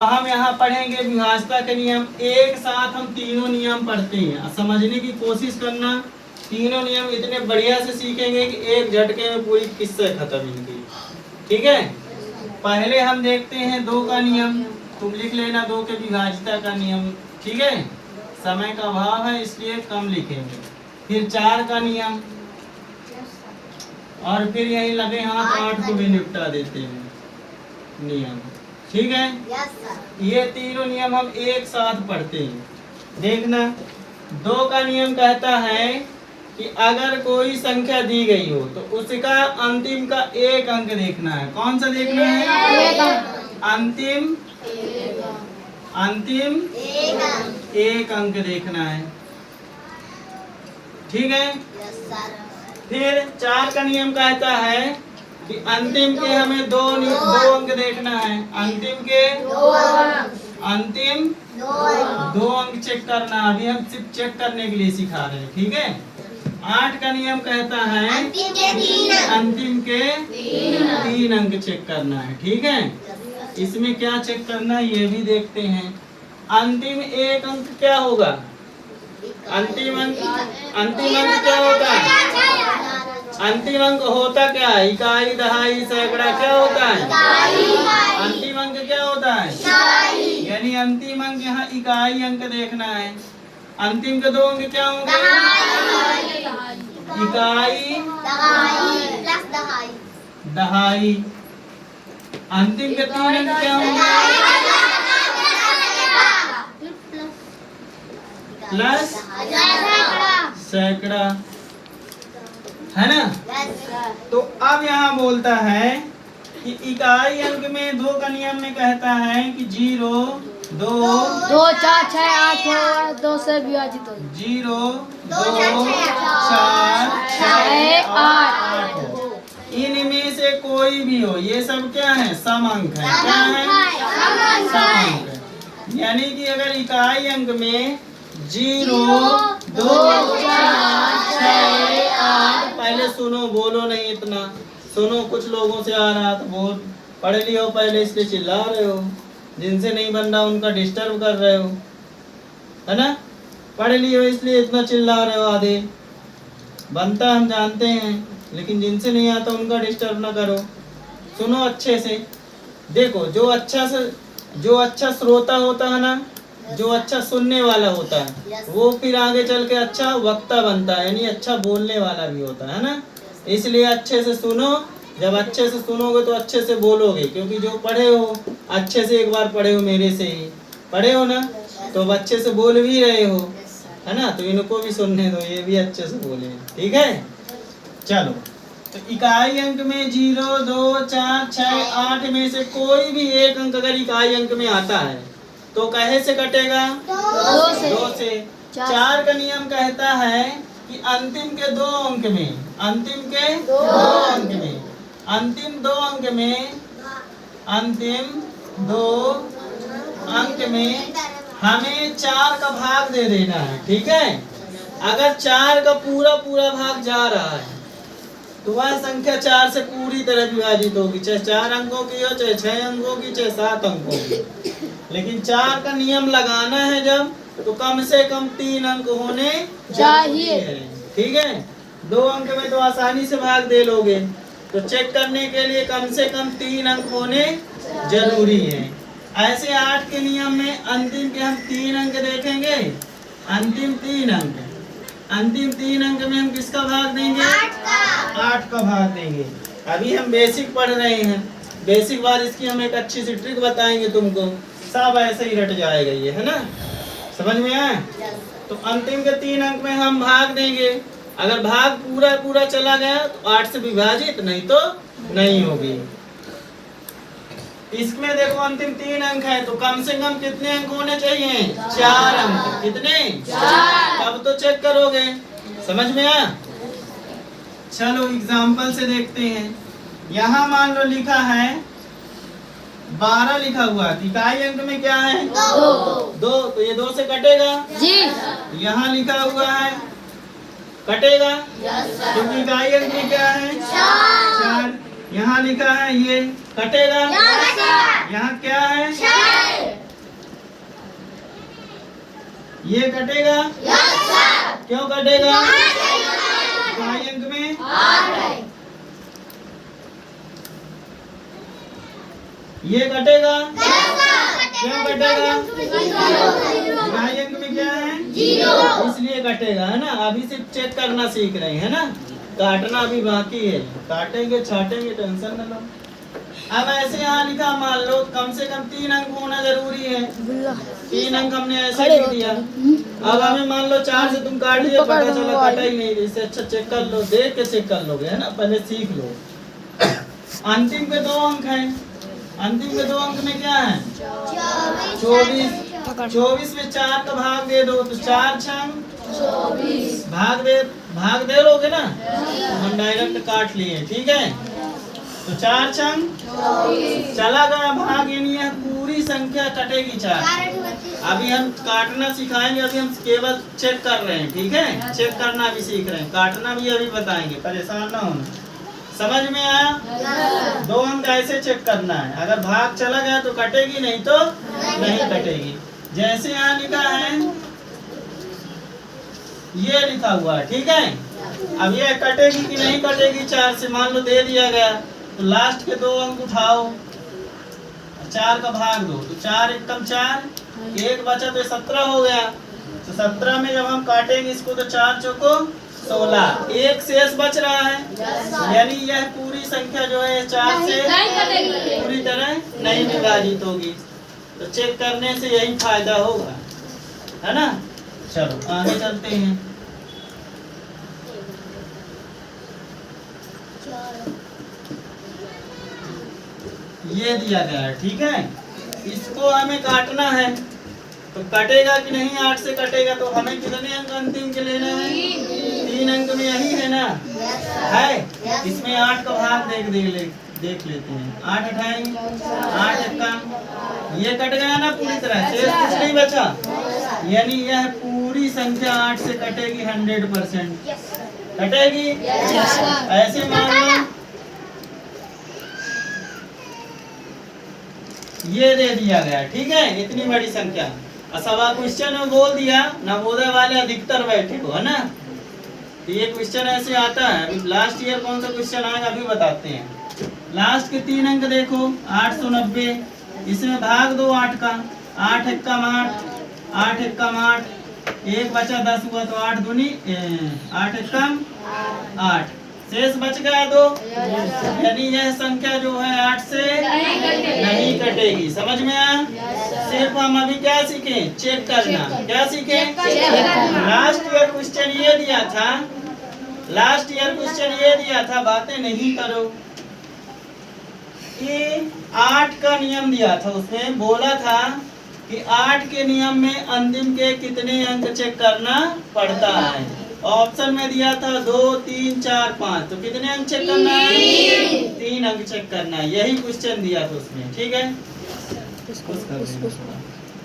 हम यहाँ पढ़ेंगे विभाज्यता के नियम। एक साथ हम तीनों नियम पढ़ते हैं, समझने की कोशिश करना। तीनों नियम इतने बढ़िया से सीखेंगे कि एक झटके में पूरी किस्से खत्म इनकी। ठीक है, पहले हम देखते हैं 2 का नियम। तुम लिख लेना 2 के विभाज्यता का नियम। ठीक है, समय का अभाव है इसलिए कम लिखेंगे। फिर 4 का नियम और फिर यही लगे हाथ 8 को भी निपटा देते हैं नियम। ठीक है, ये तीनों नियम हम एक साथ पढ़ते हैं। देखना, 2 का नियम कहता है कि अगर कोई संख्या दी गई हो तो उसका अंतिम का एक अंक देखना है। कौन सा देखना है? अंतिम एक अंक देखना है। ठीक है, फिर 4 का नियम कहता है कि अंतिम के हमें दो अंक देखना है। अंतिम के दो अंक चेक करना। अभी हम सिर्फ चेक करने के लिए सिखा रहे हैं। ठीक है, 8 का नियम कहता है अंतिम के 3 अंक चेक करना है। ठीक है, इसमें क्या चेक करना है ये भी देखते हैं। अंतिम एक अंक क्या होगा? अंतिम अंक क्या होगा? अंतिम अंक होता क्या है? इकाई, दहाई, सैकड़ा क्या होता है? अंतिम अंक क्या होता है? यानी अंतिम अंक यहाँ इकाई अंक देखना है। अंतिम के 2 अंक क्या होंगे? इकाई, दहाई। अंतिम के 3 अंक क्या होंगे? प्लस सैकड़ा, है ना? तो अब यहाँ बोलता है कि इकाई अंक में 2 का नियम में कहता है कि 0, 2, 2, 4, 6, 8 2 से विभाजित हो। 0, 2, 4, 6, 8 हो। इनमें से कोई भी हो, ये सब क्या है? सम अंक है। क्या है? सम अंक है। यानी कि अगर इकाई अंक में 0, 2, 4, 6, 8, पहले सुनो, बोलो नहीं इतना, सुनो। कुछ लोगों से आ रहा तो बोल, पढ़ लियो पहले इसलिए चिल्ला रहे हो। जिनसे नहीं बन रहा उनका डिस्टर्ब कर रहे हो, है ना? पढ़ लियो इसलिए इतना चिल्ला रहे हो। आधे बनता हम जानते हैं, लेकिन जिनसे नहीं आता उनका डिस्टर्ब ना करो। सुनो अच्छे से। देखो, जो अच्छा श्रोता होता है ना, जो अच्छा सुनने वाला होता है, वो फिर आगे चल के अच्छा वक्ता बनता है, यानी अच्छा बोलने वाला भी होता है ना। इसलिए अच्छे से सुनो। जब अच्छे से सुनोगे तो अच्छे से बोलोगे, क्योंकि जो पढ़े हो अच्छे से, एक बार पढ़े हो मेरे से ही पढ़े हो ना, तो अब अच्छे से बोल भी रहे हो, है ना? तो इनको भी सुनने दो, ये भी अच्छे से बोले। ठीक है, चलो। तो इकाई अंक में 0, 2, 4, 6, 8 में से कोई भी एक अंक अगर इकाई अंक में आता है तो कहे से कटेगा? 2 से। 4 का नियम कहता है कि अंतिम के 2 अंक में, अंतिम 2 अंक में हमें 4 का भाग दे देना है। ठीक है, अगर 4 का पूरा भाग जा रहा है तो वह संख्या 4 से पूरी तरह विभाजित होगी, चाहे 4 अंकों की हो, चाहे 6 अंकों की, चाहे 7 अंकों की। लेकिन 4 का नियम लगाना है जब, तो कम से कम 3 अंक होने चाहिए। ठीक है, 2 अंक में तो आसानी से भाग दे लोगे, तो चेक करने के लिए कम से कम 3 अंक होने जरूरी है। ऐसे 8 के नियम में अंतिम के हम 3 अंक देखेंगे। अंतिम 3 अंक में हम किसका भाग देंगे? 8 का भाग देंगे। अभी हम बेसिक पढ़ रहे हैं, बेसिक बाद इसकी हम एक अच्छी सी ट्रिक बताएंगे तुमको, सब ऐसे ही रट जाएगा ये, है ना? समझ में आए? तो अंतिम के 3 अंक में हम भाग देंगे। अगर भाग पूरा चला गया तो 8 से विभाजित, नहीं तो नहीं होगी। इसमें देखो अंतिम 3 अंक है, तो कम से कम कितने अंक होने चाहिए? 4 अंक। कितने? 4। तब तो चेक करोगे। समझ में आया? चलो एग्जाम्पल से देखते हैं। यहाँ मान लो लिखा है 12 लिखा हुआ, इकाई अंक में क्या है? 2, तो ये 2 से कटेगा जी। यहाँ लिखा हुआ है, कटेगा क्योंकि इकाई अंक में क्या है? 4। यहाँ लिखा है ये कटेगा। यहाँ क्या है? ये कटेगा। क्यों कटेगा? ढाई अंक में ये कटेगा। क्यों कटेगा? ढाई अंक में क्या है? इसलिए कटेगा, है ना। अभी सिर्फ चेक करना सीख रहे हैं, है ना। काटना अभी बाकी है, काटेंगे छाटेंगे, टेंशन न लो। अब ऐसे यहाँ लिखा, मान लो कम से कम 3 अंक होना जरूरी है। 3 अंक हमने ऐसे लिख दिया। अब हमें मान लो 4 से तुम काट लिया, पता चला काटा ही नहीं, इससे अच्छा चेक कर लो, देख के चेक कर लोगे, है ना। पहले सीख लो। अंतिम के 2 अंक हैं। अंतिम के 2 अंक में क्या है? 24। 24 में 4 का भाग दे दो तो 4 छंग 24। भाग दे लोगे ना, हम डायरेक्ट काट लिए, ठीक है। तो 4 छंग 24 चला गया भाग, यानी यह पूरी संख्या कटेगी 4। अभी हम काटना सिखाएंगे, अभी हम केवल चेक कर रहे हैं, ठीक है। चेक करना भी सीख रहे हैं, काटना भी अभी बताएंगे, परेशान ना होना। समझ में आया? 2 अंक ऐसे चेक करना है, अगर भाग चला गया तो कटेगी, नहीं तो नहीं कटेगी। जैसे यहाँ लिखा है, ये लिखा हुआ है, ठीक है। अब ये कटेगी कि नहीं कटेगी? 4 से मान लो दे दिया गया, तो लास्ट के 2 अंक उठाओ, 4 का भाग दो, तो 4 एकम 4, 1 बचा तो 17 हो गया। तो 17 में जब हम काटेंगे इसको तो 4 चौको 16, 1 शेष बच रहा है, यानी यह पूरी संख्या जो है 4 से पूरी तरह नहीं विभाजित होगी। तो चेक करने से यही फायदा होगा, है ना। चलो आगे चलते हैं। ये दिया गया है, ठीक है। इसको हमें काटना है, तो कटेगा कि नहीं? 8 से कटेगा, तो हमें कितने अंक अंतिम के लेना है? 3 अंक में यही है ना, है। इसमें 8 का भाग देख लेते हैं। 8 उठाएंगे, 8 एकम, ये कट गया ना पूरी तरह, शेष कुछ नहीं बचा, यानी यह पूरी संख्या 8 से कटेगी 100% कटेगी। ऐसे मान लो ये दे दिया गया, ठीक है, इतनी बड़ी संख्या। सवाल क्वेश्चन में बोल दिया, नवोदय वाले अधिकतर बैठे हो, है ना। तो ये क्वेश्चन ऐसे आता है। अभी लास्ट ईयर कौन सा क्वेश्चन आएगा अभी बताते हैं। लास्ट के 3 अंक देखो, 890, इसमें भाग दो 8 का, 8 एकम 8, 8 एकम 8, 1 बचा 10 हुआ, तो 8 दूनी 8 एकम 8, शेष बच गया 2, यानी यह संख्या जो है 8 से नहीं कटेगी। समझ में आया? सिर्फ हम अभी क्या सीखे? चेक करना। क्या सीखे? लास्ट ईयर क्वेश्चन ये दिया था, लास्ट ईयर क्वेश्चन ये दिया था, बातें नहीं करो, कि 8 का नियम दिया था। उसमें बोला था कि 8 के नियम में अंतिम के कितने अंक चेक करना पड़ता है। ऑप्शन में दिया था 2, 3, 4, 5, तो कितने अंक चेक करना है? 3 अंक चेक करना है। यही क्वेश्चन दिया था उसमें, ठीक है।